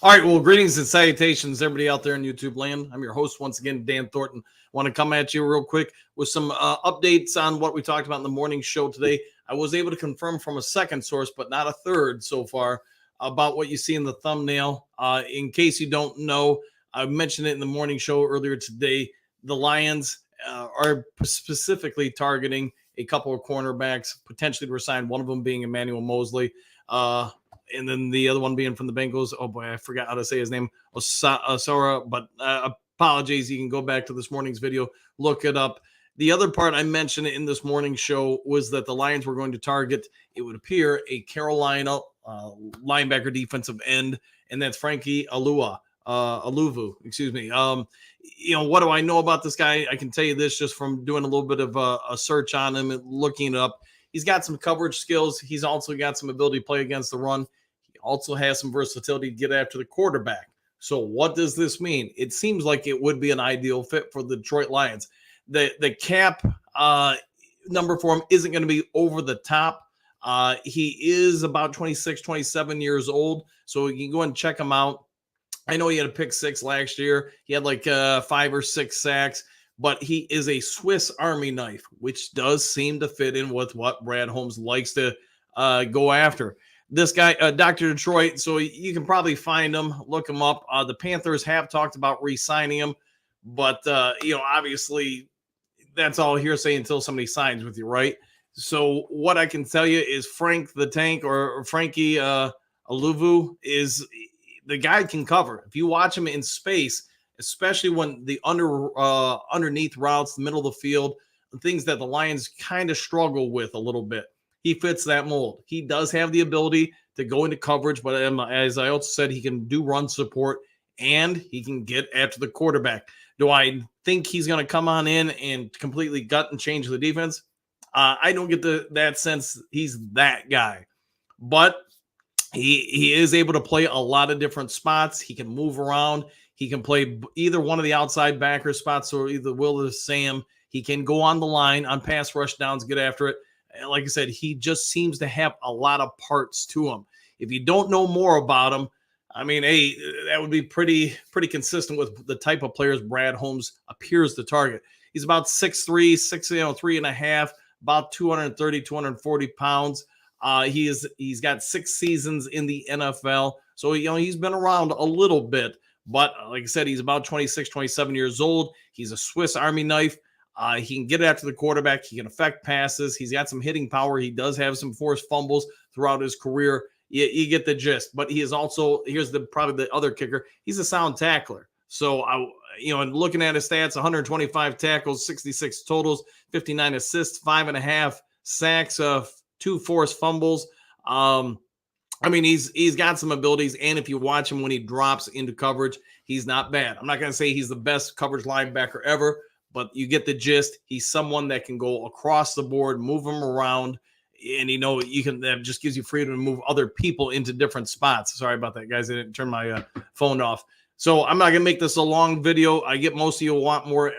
All right, well, greetings and salutations, everybody out there in YouTube land. I'm your host once again, Dan Thornton. Want to come at you real quick with some updates on what we talked about in the morning show today. I was able to confirm from a second source, but not a third so far, about what you see in the thumbnail. In case you don't know, I mentioned it in the morning show earlier today. The Lions are specifically targeting a couple of cornerbacks, potentially to resign, one of them being Emmanuel Mosley. And then the other one being from the Bengals. Oh boy, I forgot how to say his name, Osora. But apologies, you can go back to this morning's video, look it up. The other part I mentioned in this morning show was that the Lions were going to target, it would appear, a Carolina linebacker defensive end, and that's Frankie Luvu. Excuse me. What do I know about this guy? I can tell you this just from doing a little bit of a search on him and looking it up. He's got some coverage skills. He's also got some ability to play against the run. He also has some versatility to get after the quarterback. So what does this mean? It seems like it would be an ideal fit for the Detroit Lions. The cap number for him isn't going to be over the top. He is about 26, 27 years old. So you can go and check him out. I know he had a pick six last year. He had like 5 or 6 sacks. But he is a Swiss Army knife, which does seem to fit in with what Brad Holmes likes to go after. This guy, Dr. Detroit, so you can probably find him, look him up. The Panthers have talked about re-signing him, but, obviously that's all hearsay until somebody signs with you, right? So what I can tell you is Frank the Tank or Frankie Luvu is the guy can cover. If you watch him in space, especially when the underneath routes, the middle of the field, the things that the Lions kind of struggle with a little bit. He fits that mold. He does have the ability to go into coverage, but as I also said, he can do run support and he can get after the quarterback. Do I think he's going to come on in and completely gut and change the defense? I don't get that sense he's that guy. But he is able to play a lot of different spots. He can move around. He can play either one of the outside backer spots or either Will or Sam. He can go on the line on pass rush downs, get after it. And like I said, he just seems to have a lot of parts to him. If you don't know more about him, I mean, hey, that would be pretty consistent with the type of players Brad Holmes appears to target. He's about 6'3", 3.5, about 230, 240 pounds. He's got 6 seasons in the NFL. So, he's been around a little bit. But like I said, he's about 26, 27 years old. He's a Swiss Army knife. He can get after the quarterback. He can affect passes. He's got some hitting power. He does have some forced fumbles throughout his career. You get the gist. But he is also, here's probably the other kicker, he's a sound tackler. So, and looking at his stats, 125 tackles, 66 totals, 59 assists, 5.5 sacks, 2 forced fumbles. I mean, he's got some abilities, and if you watch him when he drops into coverage, he's not bad. I'm not going to say he's the best coverage linebacker ever, but you get the gist. He's someone that can go across the board, move him around, and that just gives you freedom to move other people into different spots. Sorry about that, guys. I didn't turn my phone off. So I'm not going to make this a long video. I get most of you want more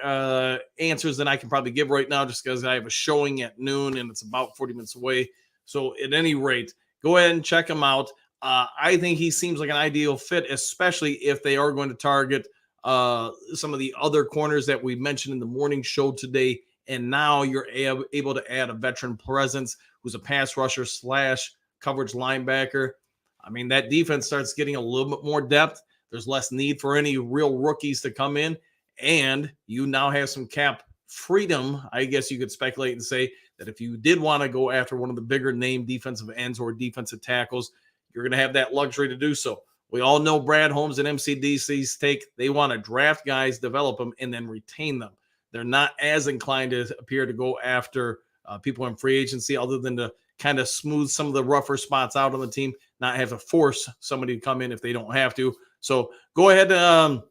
answers than I can probably give right now just because I have a showing at noon, and it's about 40 minutes away. So at any rate, go ahead and check him out. I think he seems like an ideal fit, especially if they are going to target some of the other corners that we mentioned in the morning show today. And now you're able to add a veteran presence who's a pass rusher / coverage linebacker. I mean, that defense starts getting a little bit more depth. There's less need for any real rookies to come in. And you now have some cap freedom, I guess you could speculate and say, that if you did want to go after one of the bigger name defensive ends or defensive tackles, you're going to have that luxury to do so. We all know Brad Holmes and MCDC's take. They want to draft guys, develop them, and then retain them. They're not as inclined to appear to go after people in free agency other than to kind of smooth some of the rougher spots out on the team, not have to force somebody to come in if they don't have to. So go ahead and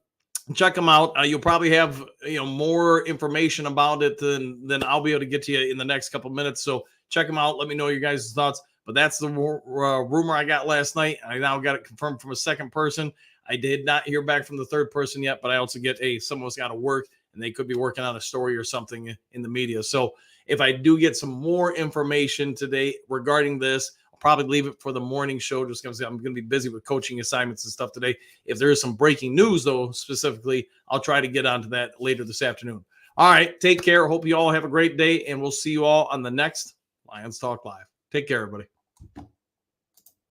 check them out. You'll probably have more information about it than I'll be able to get to you in the next couple of minutes. So check them out. Let me know your guys' thoughts. But that's the rumor I got last night. I now got it confirmed from a second person. I did not hear back from the third person yet, but I also get, someone's got to work, and they could be working on a story or something in the media. So if I do get some more information today regarding this, I'll probably leave it for the morning show. Just because I'm going to be busy with coaching assignments and stuff today. If there is some breaking news, though, specifically, I'll try to get onto that later this afternoon. All right, take care. Hope you all have a great day, and we'll see you all on the next Lions Talk Live. Take care, everybody.